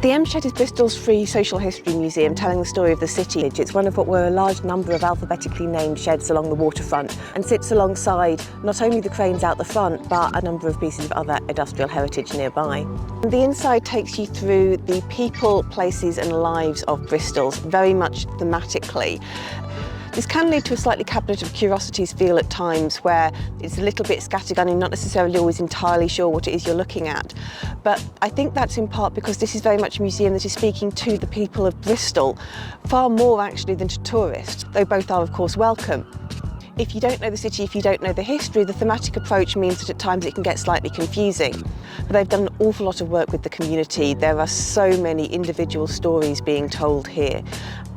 The M Shed is Bristol's free social history museum telling the story of the city. It's one of what were a large number of alphabetically named sheds along the waterfront and sits alongside not only the cranes out the front but a number of pieces of other industrial heritage nearby. And the inside takes you through the people, places and lives of Bristol, very much thematically. This can lead to a slightly cabinet of curiosities feel at times, where it's a little bit scattergun and you're not necessarily always entirely sure what it is you're looking at. But I think that's in part because this is very much a museum that is speaking to the people of Bristol, far more actually than to tourists, though both are of course welcome. If you don't know the city, if you don't know the history, the thematic approach means that at times it can get slightly confusing. But they've done an awful lot of work with the community. There are so many individual stories being told here,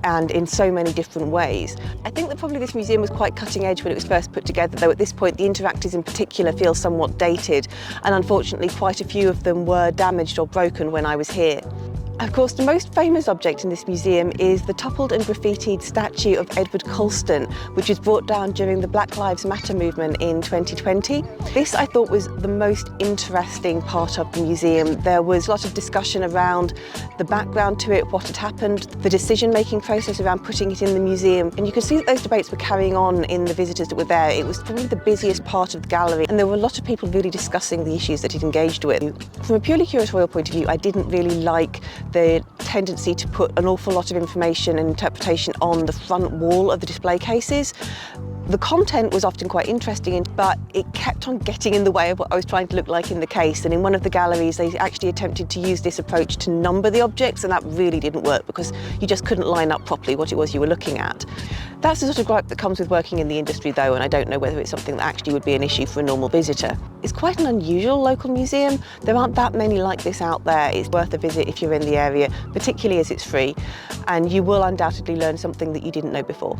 and in so many different ways. I think that probably this museum was quite cutting edge when it was first put together, though at this point the interactors in particular feel somewhat dated, and unfortunately quite a few of them were damaged or broken when I was here. Of course, the most famous object in this museum is the toppled and graffitied statue of Edward Colston, which was brought down during the Black Lives Matter movement in 2020. This, I thought, was the most interesting part of the museum. There was a lot of discussion around the background to it, what had happened, the decision-making process around putting it in the museum. And you could see that those debates were carrying on in the visitors that were there. It was probably the busiest part of the gallery, and there were a lot of people really discussing the issues that it engaged with. From a purely curatorial point of view, I didn't really like the tendency to put an awful lot of information and interpretation on the front wall of the display cases. The content was often quite interesting, but it kept on getting in the way of what I was trying to look like in the case. And in one of the galleries, they actually attempted to use this approach to number the objects, and that really didn't work because you just couldn't line up properly what it was you were looking at. That's the sort of gripe that comes with working in the industry though, and I don't know whether it's something that actually would be an issue for a normal visitor. It's quite an unusual local museum. There aren't that many like this out there. It's worth a visit if you're in the area, particularly as it's free, and you will undoubtedly learn something that you didn't know before.